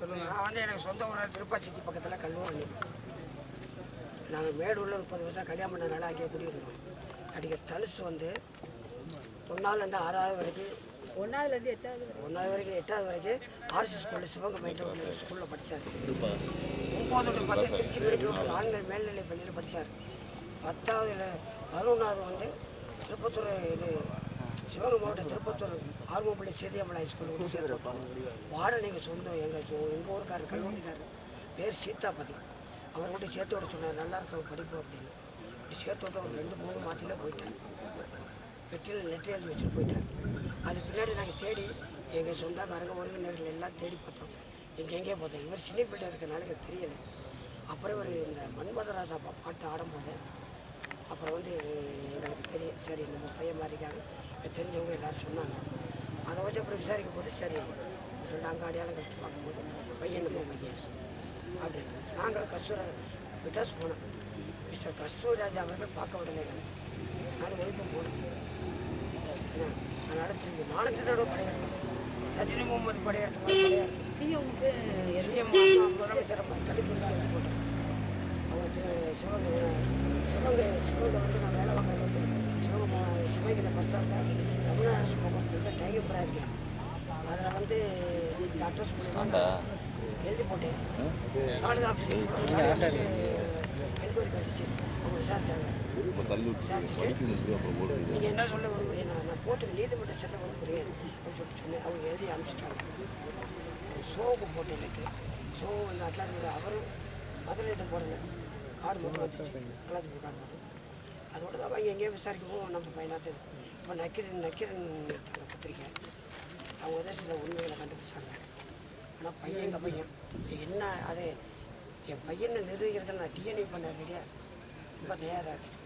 நான் வந்து எனக்கு சொந்த ஊரில் திருப்பாச்சி பக்கத்தில் கல்லூரி. நாங்கள் மேடூரில் 30 வருஷம் கல்யாணம் பண்ணனால அங்கேயே குடியிருந்தோம். அடிக்க தனுசு வந்து 1ஆவதுலேருந்து 6ஆவது வரைக்கும் 1ஆவதுலேருந்து 8ஆவது வரைக்கும் ஆர்சி ஸ்கூலில் சிவகங்கை மெயின் ஸ்கூலில் படித்தார். 9 to 10 திருச்சி மெயின் ஆண்கள் மேல்நிலை பள்ளியில் படித்தார். 10ஆவதுல 11ஆவது வந்து திருப்பத்தூர் சிவகங்கை மாவட்டம் திருப்பத்தூர் ஆர்வப்பள்ளி சேதியம்மன் ஹைஸ்கூலில் கூட சேர்த்துருப்போம். வார்டன் எங்கள் சொந்தம் எங்கள் ஊருக்காரர் கல்லூரிக்காரர் பேர் சீதாபதி. அவர் கூட சேர்த்து விட சொன்னார், நல்லா இருக்கும் படிப்பு அப்படின்னு. இப்படி சேர்த்து விட்டு ஒரு 2-3 மாதத்தில் போயிட்டார். லெட்டர் எழுதி வச்சுட்டு போயிட்டார். அது பின்னாடி நாங்கள் தேடி எங்கள் சொந்தக்காரங்க உறவினர்கள் எல்லாம் தேடி பார்த்தோம். எங்கெங்கே பார்த்தோம். இவர் சினி ஃபீல்டில் இருக்கிறனால எனக்கு தெரியலை. அப்புறம் இவர் இந்த மன்மதராஜா பாட்டு ஆடும்போது அப்புறம் வந்து எங்களுக்கு தெரியும், சரி நம்ம பையன் மாதிரிக்கான தெரிஞ்சவங்க எல்லோரும் சொன்னாங்க. அதை வச்சு அப்புறம் விசாரிக்கும் போது சரி சொல்லிட்டு அங்கே அடையாளம் கழிச்சு பார்க்கும்போது பையன் நம்ம பையன் அப்படின்னு. நாங்கள் விட்டாஸ் போனோம். மிஸ்டர் கஸ்தூரிராஜா அவர்கள் பார்க்க விடலை எங்களை. நானும் ஒய்ஃபும் போனோம். அதனால் திரும்பி 4 தடவை படையெடுத்தோம். ரஜினி முகமது படையெடுத்த மாதிரி படையெடுத்தோம். சிஎம் முதலமைச்சர் தடுப்பு எழுதி போட்டோம். அவங்க சிவகங்கை வந்து நான் வேலை வாங்குறது வந்து சிவகங்கை பஸ் ஸ்டாண்டில் தமிழ்நாடு அரசு போக்குவரத்து டைகப்பராக இருக்கேன். அதில் வந்து இந்த அட்ரஸ் போட்டு எழுதி போட்டேன். தாலுகா ஆஃபீஸ் என்கொயரி கட்டிச்சு. அவங்க விசாரிச்சாங்க. நீங்கள் என்ன சொல்ல விரும்புகிறீங்க? நான் போட்டு நீதிமன்ற செல்ல விரும்புகிறேன் அப்படின்னு சொன்னேன். அவங்க எழுதி அனுப்பிச்சிட்டாங்க. ஷோவுக்கு போட்டேன் லெட்டர். ஷோ வந்து அட்லாண்டியோட அவரும் முதல்ல எதுவும் போடலை, கார்டு மட்டும் வந்துச்சு. அட்லாண்டியோட கார்டு மட்டும். அதோட தான் அவங்க எங்கேயோ விசாரிக்கவும் நம்ம பையனாக இப்போ நக்கீரன் எடுத்தாங்க பத்திரிக்கை. அவங்க வந்து சில உண்மைகளை கண்டுபிடிச்சாங்க. ஆனால் பையன் எங்கள் பையன் என்ன அது என் பையனை நிர்வகிக்கிறதுக்கு நான் டிஎன்ஏ பண்ண ரெடியாக ரொம்ப தயாராக இருக்கேன்.